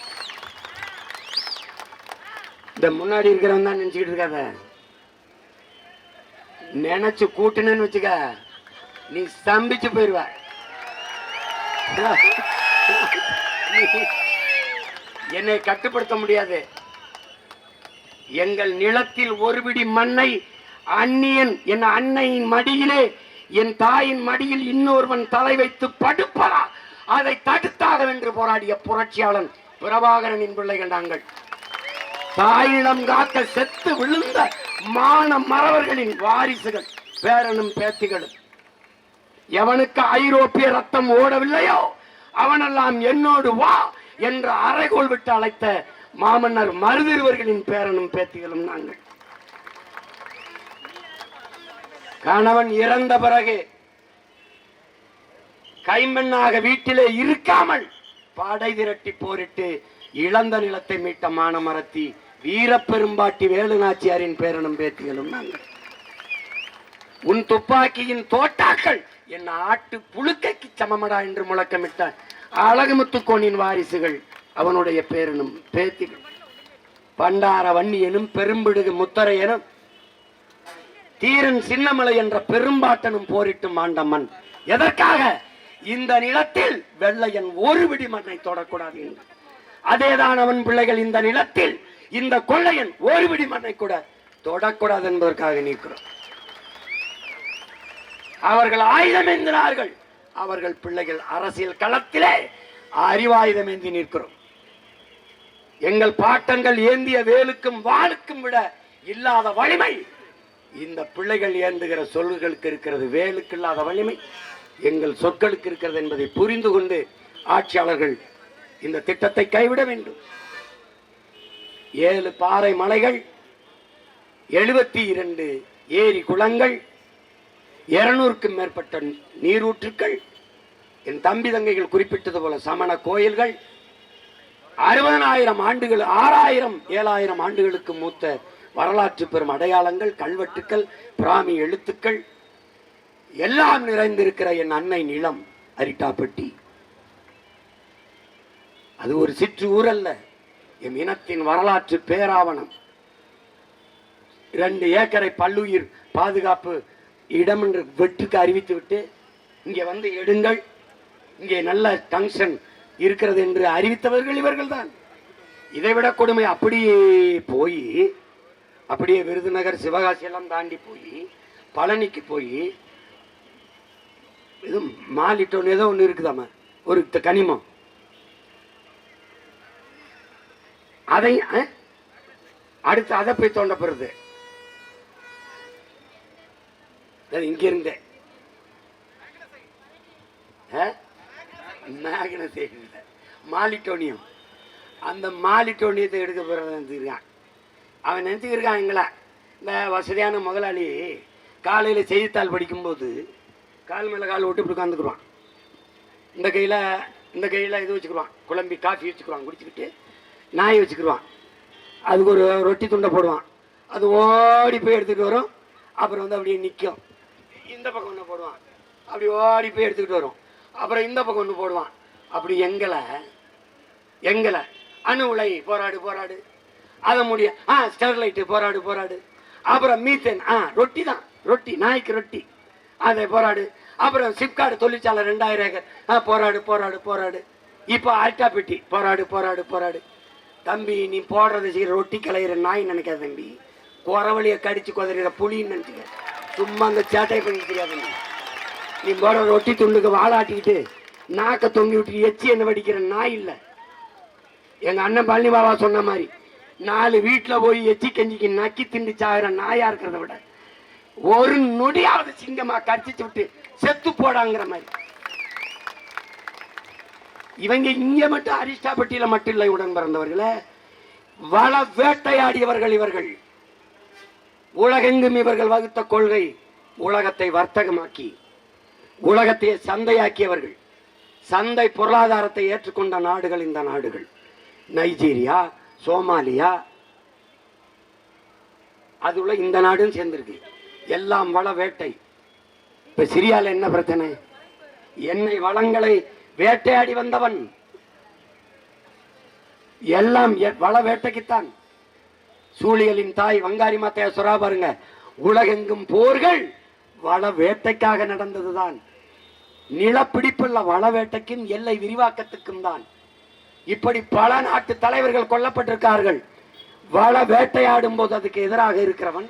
இந்த முன்னாடி இருக்கிறவன் தான் நினைச்சுக்கிட்டு இருக்காத. நினைச்சு கூட்டுனு வச்சுக்க, நீ ஸ்தம்பிச்சு போயிருவ. என்னை கட்டுப்படுத்த முடியாது. எங்கள் நிலத்தில் ஒரு பிடி மண்ணை அந்நியன், என் அன்னையின் மடியிலே, என் தாயின் மடியில் இன்னொருவன் தலை வைத்து படுப்பதா, அதை தடுத்தாக வென்று போராடிய புரட்சியாளன் பிரபாகரனின் பிள்ளைகள் நாங்கள். தாயிடம் காக்க செத்து விழுந்த மான மறவர்களின் வாரிசுகள், பேரனும் பேத்திகளும். எவனுக்கு ஐரோப்பிய ரத்தம் ஓடவில்லையோ அவனெல்லாம் என்னோடு வா என்று அறைகோள் விட்டு அழைத்த மாமன்னர் மருதிருவர்களின் பேரனும் பேத்திகளும் நாங்கள். கணவன் இறந்த பிறகு கைமண்ணாக வீட்டிலே இருக்காமல் படை திரட்டி போரிட்டு இழந்த நிலத்தை மீட்ட மானமரத்தி வீரப்பெரும்பாட்டி வேலுநாச்சியாரின் பேரனும் பேத்திகளும் நாங்கள். உன் துப்பாக்கியின் தோட்டாக்கள் என் ஆட்டு புழுக்கைக்கு சமமடா என்று முழக்கமிட்ட அழகுமுத்துக்கோனின் வாரிசுகள், அவனுடைய பேரனும் பேத்திகள். பண்டார வன்னி எனும் பெரும்பிடுகு முத்தரை எனும் தீரன் சின்னமலை என்ற பெரும்பாட்டனும் போரிட்டு மாண்டம்மன். எதற்காக? இந்த நிலத்தில் வெள்ளையன் ஒரு விடி மண்ணை தொடக்கூடாது என்று. அதேதான் அவன் பிள்ளைகள் இந்த நிலத்தில் இந்த கொள்ளையன் ஒரு விடி மண்ணை கூட தொடக்கூடாது என்பதற்காக நிற்கிறோம். அவர்கள் ஆயுதம் ஏந்தினார்கள். அவர்கள் பிள்ளைகள் அரசியல் களத்திலே அறிவாயுதம் ஏந்தி நிற்கிறோம். எங்கள் பாட்டங்கள் ஏந்திய வேலுக்கும் வாளுக்கும் விட இல்லாத வலிமை இந்த பிள்ளைகள் ஏந்துகிற சொல்களுக்கு இருக்கிறது. வேலுக்கு இல்லாத வலிமை எங்கள் சொற்களுக்கு இருக்கிறது என்பதை புரிந்து கொண்டு ஆட்சியாளர்கள் இந்த திட்டத்தை கைவிட வேண்டும். 7 பாறை மலைகள், 72 ஏரி குளங்கள், 200க்கும் மேற்பட்ட நீரூற்றுக்கள், என் தம்பி தங்கைகள் குறிப்பிட்டது போல சமண கோயில்கள், 60,000 ஆண்டுகள், 6,000 7,000 ஆண்டுகளுக்கு மூத்த வரலாற்று பெறும் அடையாளங்கள், கல்வெட்டுக்கள், பிராமி எழுத்துக்கள் எல்லாம் நிறைந்திருக்கிற என் அன்னை நிலம் அரிட்டாப்பட்டி. அது ஒரு சிற்று ஊர் அல்ல, என் இனத்தின் வரலாற்று பேராவணம். 2 ஏக்கரை பல்லுயிர் பாதுகாப்பு இடம் என்று வெட்டுக்கு அறிவித்து விட்டு இங்கே வந்து எடுங்கள், இங்கே நல்ல டங்ஷன் இருக்கிறது என்று அறிவித்தவர்கள் இவர்கள் தான். இதைவிட கொடுமை அப்படியே போய், அப்படியே விருதுநகர் சிவகாசி எல்லாம் தாண்டி போய் பழனிக்கு போய் இது மாலிட்டோன்னு ஏதோ ஒன்று இருக்குதாம, ஒரு கனிமம், அதை அடுத்து அதை போய் தோண்ட போறது. இங்க இருந்தே மாலிட்டோனியம், அந்த மாலிட்டோனியத்தை எடுக்க போறத நினைச்சுருக்கான். அவன் நினைச்சுக்கிருக்கான் எங்களை இந்த வசதியான முதலாளி காலையில் செய்தித்தாள் படிக்கும்போது கால் மேலே கால் விட்டு இப்படி உட்காந்துக்குருவான். இந்த கையில் இது வச்சுக்குருவான், குழம்பி காஃபி வச்சுக்குருவான், குடிச்சுக்கிட்டு நாய் வச்சுக்கிடுவான். அதுக்கு ஒரு ரொட்டி துண்டை போடுவான். அது ஓடி போய் எடுத்துகிட்டு வரும். அப்புறம் வந்து அப்படியே நிற்கும். இந்த பக்கம் ஒன்று போடுவான், அப்படி ஓடி போய் எடுத்துக்கிட்டு வரும். அப்புறம் இந்த பக்கம் ஒன்று போடுவான். அப்படி எங்களை அணு உலை போராடு போராடு, அதை முடிய ஸ்டெர்லைட்டு போராடு போராடு. அப்புறம் மீத்தேன் ரொட்டி தான், ரொட்டி நாய்க்கு ரொட்டி, அதை போராடு. அப்புறம் சிப்காடு தொழிற்சாலை 2000 ஏக்கர் போராடு போராடு போராடு. இப்போ ஆல்டா பெட்டி போராடு போராடு போராடு. தம்பி நீ போடுறது செய்கிற ரொட்டி கலையிற நாய் நினைக்காத தம்பி, குறவழியை கடிச்சு குதறிற புளின்னு நினச்சிக்க. சும்மா அந்த சேட்டை பண்ணி தெரியாது. நீ போடுற ரொட்டி துண்டுக்கு வாழாட்டிக்கிட்டு நாக்க தொங்கி விட்டு எச்சி என்ன வடிக்கிற நாய் இல்லை. எங்க அண்ணன் பழனி பாபா சொன்ன மாதிரி 4 வீட்டில் போய் எச்சி கஞ்சிக்கு நக்கி திண்டு சாகிற நாயா இருக்கிறத விட ஒரு நொடியாவது சிங்கமா கடிச்சு விட்டு செத்து போடாங்கிற மாதிரி. இவங்க இங்க மட்டும் அரிஸ்டாபட்டியில மட்டும் இல்லை உடன் பிறந்தவர்களே, வள வேட்டையாடியவர்கள் இவர்கள். உலகெங்கும் இவர்கள் வகுத்த கொள்கை உலகத்தை வர்த்தகமாக்கி உலகத்தை சந்தையாக்கியவர்கள். சந்தை பொருளாதாரத்தை ஏற்றுக்கொண்ட நாடுகள் இந்த நாடுகள். நைஜீரியா, சோமாலியா, அதுல இந்த நாடும் சேர்ந்திருக்கு. எல்லாம் வள வேட்டை. இப்ப சிரியால என்ன பிரச்சனை? எண்ணெய் வளங்களை வேட்டையாடி வந்தவன். எல்லாம் வள வேட்டைக்குத்தான். சூழியலின் தாய் வங்காரி மாத்தையா சொல்றா பாருங்க, உலகெங்கும் போர்கள் வள வேட்டைக்காக நடந்ததுதான். நிலப்பிடிப்புள்ள வள வேட்டைக்கும் எல்லை விரிவாக்கத்துக்கும் தான். இப்படி பல நாட்டு தலைவர்கள் கொல்லப்பட்டிருக்கார்கள். வள வேட்டையாடும் போது அதுக்கு எதிராக இருக்கிறவன்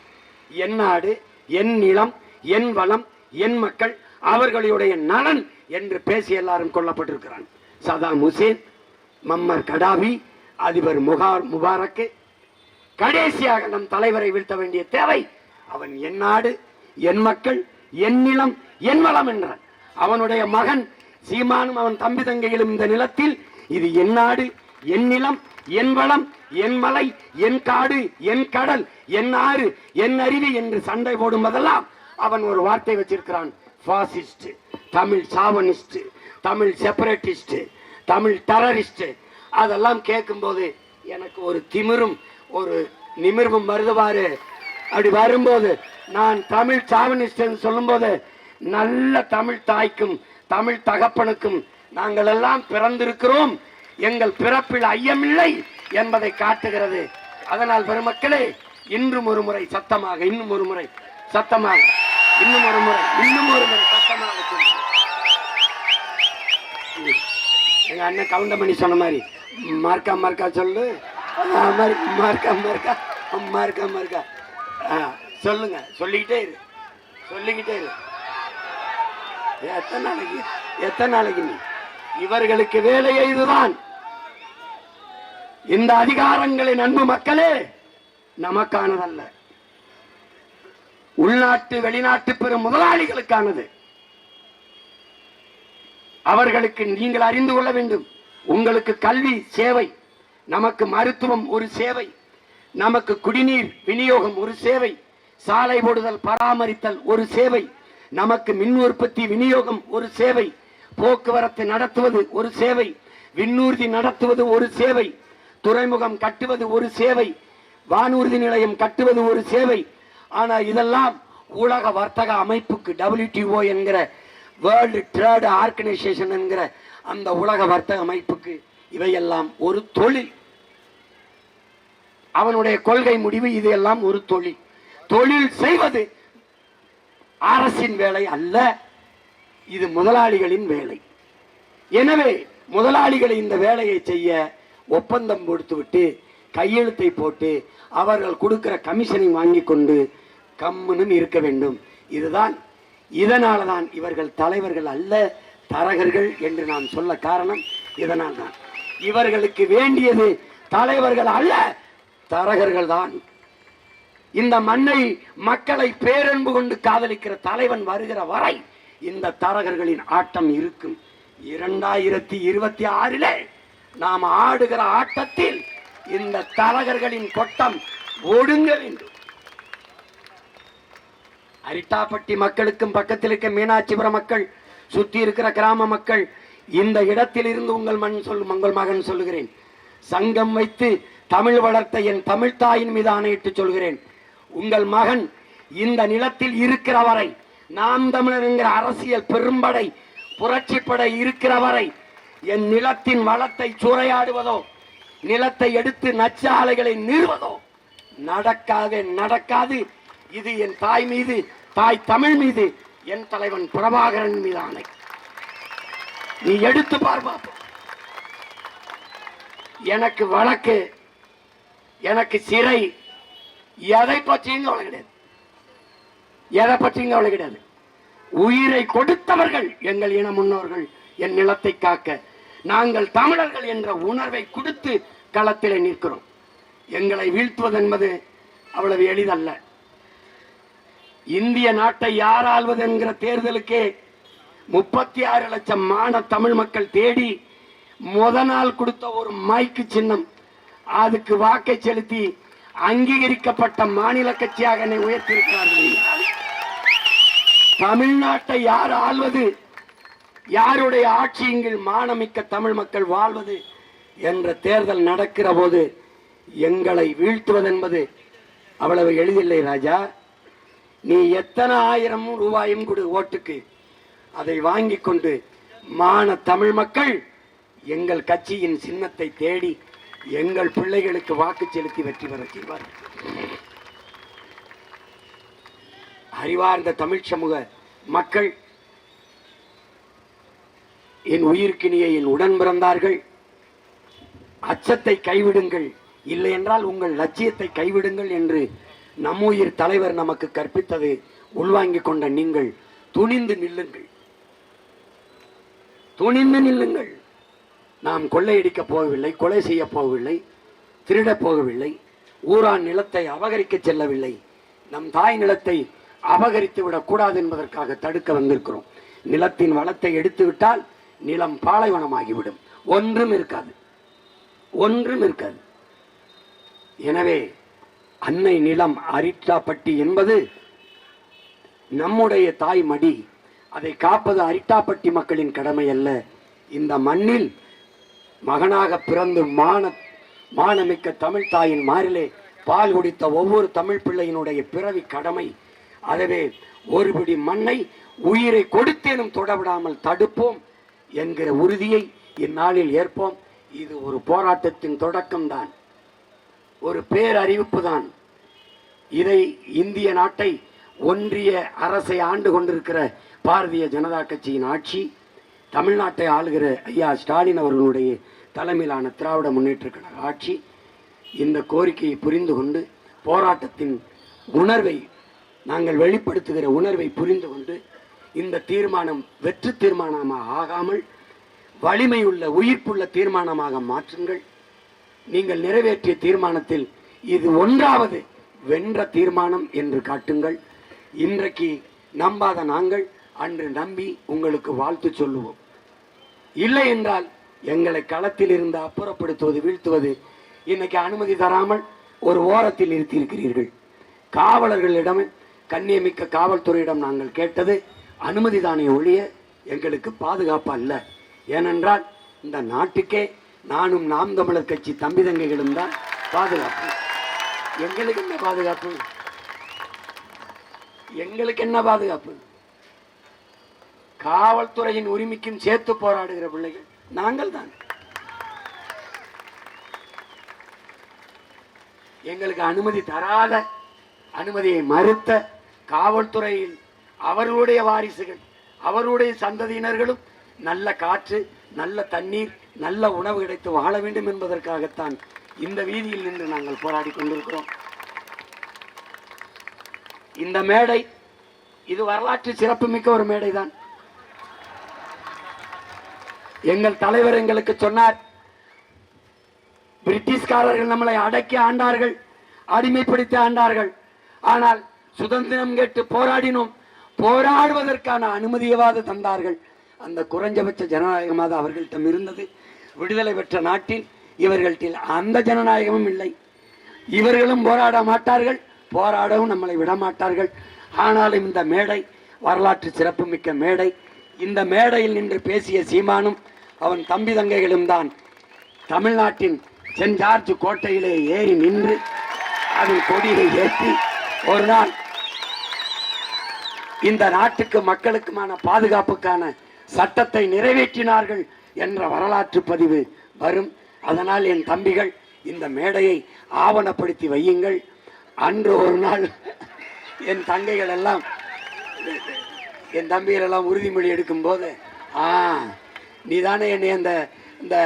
என் நாடு, என் நிலம், என் வளம், என் மக்கள், அவர்களுடைய நலன் என்று பேசி எல்லாரும் கொல்லப்பட்டிருக்கிறான். சதாம் ஹுசேன், மம்மர் கடாபி, அதிபர் முபாரக். கடைசியாக நம் தலைவரை வீழ்த்த வேண்டிய தேவை. அவன் என் நாடு, என் மக்கள், என் நிலம், என் வளம் என்றான். அவனுடைய மகன் சீமானும் அவன் தம்பி தங்கைகளும் இந்த நிலத்தில் இது என் நாடு, என் நிலம், என் வளம், என் மலை, என் காடு, என் கடல், என் ஆறு, என் அருவி என்று சண்டை போடும்போதெல்லாம் அவன் ஒரு வார்த்தை வச்சிருக்கிறான், fascist, Tamil chauvinist, Tamil separatist, Tamil terrorist. அதெல்லாம் கேட்கும் போது எனக்கு ஒரு திமிரும் ஒரு நிமிர்வும் வருதுவாரு. அப்படி வரும்போது நான் தமிழ் சாவனிஸ்ட் சொல்லும் போது நல்ல தமிழ் தாய்க்கும் தமிழ் தகப்பனுக்கும் நாங்கள் எல்லாம் பிறந்திருக்கிறோம், எங்கள் பிறப்பில் ஐயமில்லை என்பதை காட்டுகிறது. அதனால் பெருமக்களே, இன்றும் ஒரு முறை சத்தமாக, இன்னும் ஒரு முறை சத்தமாக, இன்னும் ஒரு முறை சத்தமாக எங்க அண்ணன் கவுண்டமணி சொன்ன மாதிரி மார்க்கா மார்க்கா சொல்லு, மார்க்கா மார்க்கா மார்க்கா மார்க்கா சொல்லுங்க, சொல்லிக்கிட்டே இரு, சொல்லிக்கிட்டே இரு. எத்தனை நாளைக்கு நீ? இவர்களுக்கு வேலையை இதுதான். இந்த அதிகாரங்களின் அன்பு மக்களே நமக்கானதல்ல, உள்நாட்டு வெளிநாட்டு பெரும் முதலாளிகளுக்கானது. அவர்களுக்கு நீங்கள் அறிந்து கொள்ள வேண்டும். உங்களுக்கு கல்வி சேவை, நமக்கு மருத்துவம் ஒரு சேவை, நமக்கு குடிநீர் விநியோகம் ஒரு சேவை, சாலை போடுதல் பராமரித்தல் ஒரு சேவை, நமக்கு மின் உற்பத்தி விநியோகம் ஒரு சேவை, போக்குவரத்து நடத்துவது ஒரு சேவை, விண்ணூர்தி நடத்துவது ஒரு சேவை, துறைமுகம் கட்டுவது ஒரு சேவை, வானூர்தி நிலையம் கட்டுவது ஒரு சேவை. ஆனால் இதெல்லாம் உலக வர்த்தக அமைப்புக்கு, WTO என்கிற வேர்ல்டு ட்ரேட் ஆர்கனைசேஷன் என்கிற அந்த உலக வர்த்தக அமைப்புக்கு இவையெல்லாம் ஒரு தொழில். அவனுடைய கொள்கை முடிவு இதெல்லாம் ஒரு தொழில். தொழில் செய்வது அரசின் வேலை அல்ல, இது முதலாளிகளின் வேலை. எனவே முதலாளிகளை இந்த வேலையை செய்ய ஒப்பந்தம் கொடுத்துவிட்டு கையெழுத்தை போட்டு அவர்கள் கொடுக்கிற கமிஷனை வாங்கி கொண்டு கம்முன்னு இருக்க வேண்டும். இதுதான். இதனால்தான் இவர்கள் தலைவர்கள் அல்ல, தரகர்கள் என்று நான் சொல்ல காரணம் இதனால் தான். இவர்களுக்கு வேண்டியது தலைவர்கள் அல்ல, தரகர்கள் தான். இந்த மண்ணை மக்களை பேரன்பு கொண்டு காதலிக்கிற தலைவன் வருகிற வரை இந்த தரகர்களின் ஆட்டம் இருக்கும். 2026 நாம் ஆடுகிற ஆட்டத்தில் இந்த தரகர்களின் கொட்டம் ஒடுங்க வேண்டும். அரிட்டாப்பட்டி மக்களுக்கும் பக்கத்தில் இருக்க மீனாட்சிபுரம் மக்கள், சுற்றி இருக்கிற கிராம மக்கள், இந்த இடத்தில் இருந்து உங்கள் மகன் சொல்லுகிறேன், சங்கம் வைத்து தமிழ் வளர்த்த என் தமிழ் தாயின் மீது ஆணையிட்டு சொல்கிறேன், உங்கள் மகன் இந்த நிலத்தில் இருக்கிற வரை, நாம் தமிழர் என்கிற அரசியல் பெரும்படை புரட்சிப்படை இருக்கிற வரை என் நிலத்தின் வளத்தை சூறையாடுவதோ நிலத்தை எடுத்து நச்சாலைகளை நிறுவதோ நடக்காது. இது என் தாய் மீது, தாய் தமிழ் மீது, என் தலைவன் பிரபாகரன் மீது ஆணை. நீ எடுத்து பார்ப்பா. எனக்கு வழக்கு, எனக்கு சிறை, எதை பற்றியும் கவலை கிடையாது. எதை பற்றியும் கவலை கிடையாது. உயிரை கொடுத்தவர்கள் எங்கள் இன முன்னோர்கள். என் நிலத்தை காக்க நாங்கள் தமிழர்கள் என்ற உணர்வை கொடுத்து களத்திலே நிற்கிறோம். எங்களை வீழ்த்துவது என்பது அவ்வளவு எளிதல்ல. இந்திய நாட்டை யார் ஆள்வது என்கிற தேர்தலுக்கே 36 லட்சம் மான தமிழ் மக்கள் தேடி நாள் கொடுத்த ஒரு மைக்கு சின்னம், அதுக்கு வாக்கை செலுத்தி அங்கீகரிக்கப்பட்ட மாநில கட்சியாக என்னை உயர்த்தியிருக்கிறார்கள். தமிழ்நாட்டை யார் ஆள்வது, யாருடைய ஆட்சியின் மானமிக்க தமிழ் மக்கள் வாழ்வது என்ற தேர்தல் நடக்கிற போது எங்களை வீழ்த்துவது என்பது அவ்வளவு எளிதில்லை ராஜா. நீ எத்தனை 1000 ரூபாயும் கொடு ஓட்டுக்கு, அதை வாங்கி கொண்டு மான தமிழ் மக்கள் எங்கள் கட்சியின் சின்னத்தை தேடி எங்கள் பிள்ளைகளுக்கு வாக்கு செலுத்தி வெற்றி பெற செய்வார். அறிவார்ந்த தமிழ் சமூக மக்கள், என் உயிர்க்கினிய என் உடன் பிறந்தார்கள், அச்சத்தை கைவிடுங்கள், இல்லை என்றால் உங்கள் லட்சியத்தை கைவிடுங்கள் என்று நம்முயிர் தலைவர் நமக்கு கற்பித்தது உள்வாங்கிக் கொண்ட நீங்கள் துணிந்து நில்லுங்கள், துணிந்து நில்லுங்கள். நாம் கொள்ளையடிக்க போகவில்லை, கொலை செய்ய போகவில்லை, திருடப் போகவில்லை, ஊரான் நிலத்தை அபகரிக்க செல்லவில்லை. நம் தாய் நிலத்தை அபகரித்து விடக்கூடாது என்பதற்காக தடுக்க வந்திருக்கிறோம். நிலத்தின் வளத்தை எடுத்து விட்டால் நிலம் பாலைவனமாகிவிடும், ஒன்றும் இருக்காது, ஒன்றும் இருக்காது. எனவே அன்னை நிலம் அரிட்டாப்பட்டி என்பது நம்முடைய தாய் மடி, அதை காப்பது அரிட்டாப்பட்டி மக்களின் கடமை அல்ல. இந்த மண்ணில் மகனாக பிறந்து மானமிக்க தமிழ் தாயின் மாறிலே பால் குடித்த ஒவ்வொரு தமிழ் பிள்ளையினுடைய பிறவி கடமை. அதுவே ஒரு பிடி மண்ணை உயிரை கொடுத்தேனும் தொடவிடாமல் தடுப்போம் என்கிற உறுதியை இந்நாளில் ஏற்போம். இது ஒரு போராட்டத்தின் தொடக்கம்தான், ஒரு பேரறிவிப்பு தான். இதை இந்திய நாட்டை ஒன்றிய அரசை ஆண்டு கொண்டிருக்கிற பாரதிய ஜனதா கட்சியின் ஆட்சி, தமிழ்நாட்டை ஆளுகிற ஐயா ஸ்டாலின் அவர்களுடைய தலைமையிலான திராவிட முன்னேற்ற கழக ஆட்சி இந்த கோரிக்கையை புரிந்து கொண்டு போராட்டத்தின் உணர்வை, நாங்கள் வெளிப்படுத்துகிற உணர்வை புரிந்து கொண்டு இந்த தீர்மானம் வெற்று தீர்மானமாக ஆகாமல் வலிமையுள்ள உயிர்ப்புள்ள தீர்மானமாக மாற்றுங்கள். நீங்கள் நிறைவேற்றிய தீர்மானத்தில் இது ஒன்றாவது வென்ற தீர்மானம் என்று காட்டுங்கள். இன்றைக்கு நம்பாத நாங்கள் அன்று நம்பி உங்களுக்கு வாழ்த்து சொல்லுவோம். இல்லை என்றால் எங்களை களத்தில் இருந்து அப்புறப்படுத்துவது, வீழ்த்துவது. இன்னைக்கு அனுமதி தராமல் ஒரு ஓரத்தில் நிறுத்தியிருக்கிறீர்கள். காவலர்களிடம், கண்ணியமிக்க காவல்துறையிடம் நாங்கள் கேட்டது அனுமதி தானே ஒழிய எங்களுக்கு பாதுகாப்பு அல்ல. ஏனென்றால் இந்த நாட்டுக்கே நானும் நாம் தமிழர் கட்சி தம்பி தங்கைகளும் தான் பாதுகாப்பு. எங்களுக்கு என்ன பாதுகாப்பு? எங்களுக்கு என்ன பாதுகாப்பு? காவல்துறையின் உரிமைக்கும் சேர்த்து போராடுகிற பிள்ளைகள் நாங்கள் தான். எங்களுக்கு அனுமதி தராத, அனுமதியை மறுத்த காவல்துறையில் அவர்களுடைய வாரிசுகள், அவருடைய சந்ததியினர்களும் நல்ல காற்று, நல்ல தண்ணீர், நல்ல உணவு கிடைத்து வாழ வேண்டும் என்பதற்காகத்தான் இந்த வீதியில் நின்று நாங்கள் போராடி கொண்டிருக்கிறோம். இந்த மேடை இது வரலாற்று சிறப்புமிக்க ஒரு மேடைதான். எங்கள் தலைவர் எங்களுக்கு சொன்னார், பிரிட்டிஷ்காரர்கள் நம்மளை அடக்கி ஆண்டார்கள், அடிமைப்படுத்தி ஆண்டார்கள். ஆனால் சுதந்திரம் கேட்டு போராடினோம், போராடுவதற்கான அனுமதியவாது தந்தார்கள். அந்த குறைஞ்சபட்ச ஜனநாயகமாக அவர்களிடம் இருந்தது. விடுதலை பெற்ற நாட்டில் இவர்களில் அந்த ஜனநாயகமும் இல்லை. இவர்களும் போராட மாட்டார்கள், போராடவும் நம்மளை விடமாட்டார்கள். ஆனாலும் இந்த மேடை வரலாற்று சிறப்புமிக்க மேடை. இந்த மேடையில் நின்று பேசிய சீமானும் அவன் தம்பி தங்கைகளும் தான் தமிழ்நாட்டின் சென்ட் ஜார்ஜ் கோட்டையிலே ஏறி நின்று அதில் கொடியை ஏற்றி ஒரு நாள் இந்த நாட்டுக்கு மக்களுக்குமான பாதுகாப்புக்கான சட்டத்தை நிறைவேற்றினார்கள் என்ற வரலாற்று பதிவு வரும். அதனால் என் தம்பிகள் இந்த மேடையை ஆவணப்படுத்தி வையுங்கள். அன்று ஒரு நாள் என் தங்கைகள் எல்லாம் என் தம்பிகள் எல்லாம் உறுதிமொழி எடுக்கும் போது நீதானே என்னை அந்த இந்த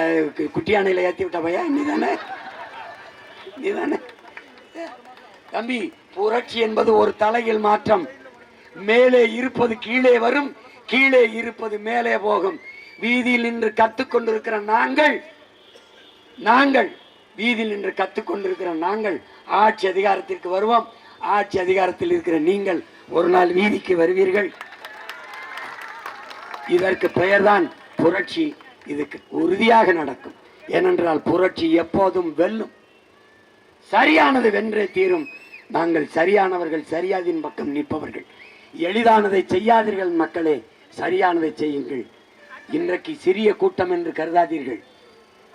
குட்டியானையில ஏற்றி விட்ட பையா, நீதானே தம்பி. புரட்சி என்பது ஒரு தலையில் மாற்றம். மேலே இருப்பது கீழே வரும், கீழே இருப்பது மேலே போகும். வீதியில் நின்று கத்துக்கொண்டிருக்கிற நாங்கள் வீதியில் நின்று கத்துக்கொண்டிருக்கிற நாங்கள் ஆட்சி அதிகாரத்திற்கு வருவோம். ஆட்சி அதிகாரத்தில் இருக்கிற நீங்கள் ஒரு நாள் வீதிக்கு வருவீர்கள். இதற்கு பெயர்தான் புரட்சி. இதுக்கு உறுதியாக நடக்கும். ஏனென்றால் புரட்சி எப்போதும் வெல்லும். சரியானது வென்றே தீரும். நாங்கள் சரியானவர்கள், சரியாதின் பக்கம் நிற்பவர்கள். எளிதானதை செய்யாதீர்கள் மக்களே, சரியானதை செய்யுங்கள். இன்றைக்கு சிறிய கூட்டம் என்று கருதாதீர்கள்.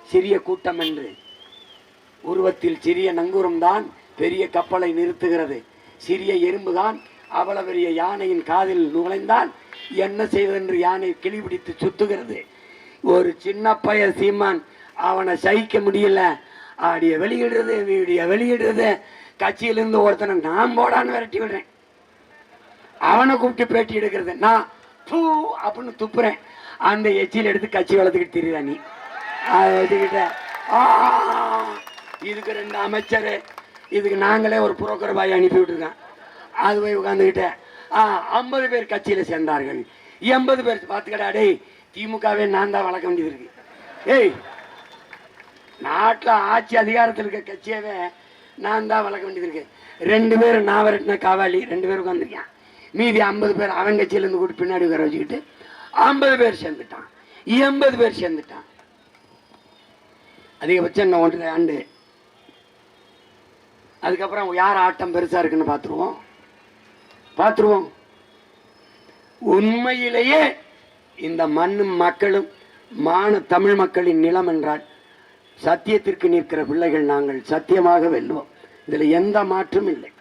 சிறிய கூட்டம் என்று உருவத்தில் சிறிய நங்கூரம் தான் பெரிய கப்பலை நிறுத்துகிறது. சிறிய எறும்பு தான் அவ்வளவு பெரிய யானையின் காதில் நுழைந்தால் என்ன செய்வதென்று யானை கிளிபிடித்து சுத்துகிறது. ஒரு சின்ன பைய சீமான் அவனை சகிக்க முடியல. ஆடிய வெளியிடுறது, வீடியோ வெளியிடுறது. கட்சியிலிருந்து ஒருத்தனை நான் போடான்னு விரட்டி விடுறேன். அவனை கூப்பிட்டு பேட்டி எடுக்கிறது. நான் அப்படின்னு துப்புறேன். அந்த எச்சியில் எடுத்து கட்சி வளர்த்துக்கிட்டு தெரியுதா நீ? அதை வச்சுக்கிட்ட இதுக்கு 2 அமைச்சர், இதுக்கு நாங்களே ஒரு புரோக்கர் பாய் அனுப்பி விட்டுருக்கேன். அது போய் உட்காந்துக்கிட்ட 50 பேர் கட்சியில் சேர்ந்தார்கள். 80 பேர் பார்த்துக்கடா. டேய், திமுகவே நான் தான் வளர்க்க வேண்டியது இருக்கு. ஏய், நாட்டில் ஆட்சி அதிகாரத்தில் இருக்க கட்சியவே நான் தான் வளர்க்க வேண்டியது இருக்கு. 2 பேர் நான் விரட்டின காவாலி 2 பேர் உட்காந்துருக்கேன். மீதி 50 பேர் அவன் கட்சியிலேருந்து கூட்டு பின்னாடி உட்கார வச்சுக்கிட்டு 50 பேர் சேர்ந்துட்டான். 80 பேர் சேர்ந்துட்டான். அதிகபட்சம் இன்னும் 1.5 ஆண்டு. அதுக்கப்புறம் யார் ஆட்டம் பெருசா இருக்குன்னு பார்த்துருவோம். உண்மையிலேயே இந்த மண்ணும் மக்களும் தமிழ் மக்களின் நிலம் என்றால் சத்தியத்திற்கு நிற்கிற பிள்ளைகள் நாங்கள் சத்தியமாக வெல்லுவோம். இதுல எந்த மாற்றும் இல்லை.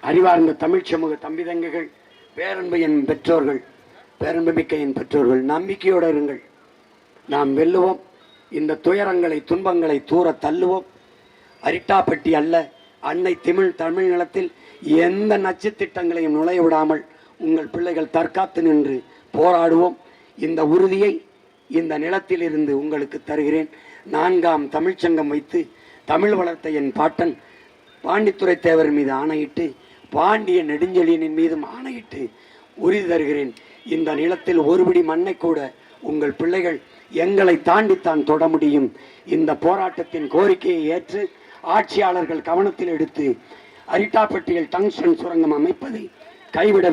அறிவார்ந்த தமிழ் சமூக தம்பி தங்கைகள், பேரன்பு என் பெற்றோர்கள், பேரன்பு மிக்க என் பெற்றோர்கள், நம்பிக்கையோடு இருங்கள். நாம் வெல்லுவோம். இந்த துயரங்களை, துன்பங்களை தூர தள்ளுவோம். அரிட்டாப்பட்டி அல்ல, அன்னை தமிழ் நிலத்தில் எந்த நச்சு திட்டங்களையும் நுழைய விடாமல் உங்கள் பிள்ளைகள் தற்காத்து நின்று போராடுவோம். இந்த உறுதியை இந்த நிலத்தில் இருந்து உங்களுக்கு தருகிறேன். 4ஆம் தமிழ்ச்சங்கம் வைத்து தமிழ் வளர்த்த என் பாட்டன் பாண்டித்துரை தேவர் மீது ஆணையிட்டு, பாண்டிய நெடுஞ்செழியனின் மீதும் ஆணையிட்டு உறுதி தருகிறேன். இந்த நிலத்தில் ஒருபடி மண்ணை கூட உங்கள் பிள்ளைகள் எங்களை தாண்டித்தான் தொட முடியும். இந்த போராட்டத்தின் கோரிக்கையை ஏற்று ஆட்சியாளர்கள் கவனத்தில் எடுத்து அரிட்டாப்பட்டியில் டங்ஸ்டன் சுரங்கம் அமைப்பதை கைவிட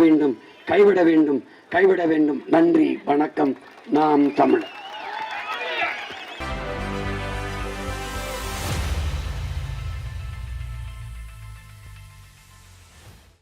வேண்டும். நன்றி, வணக்கம். நாம் தமிழர்.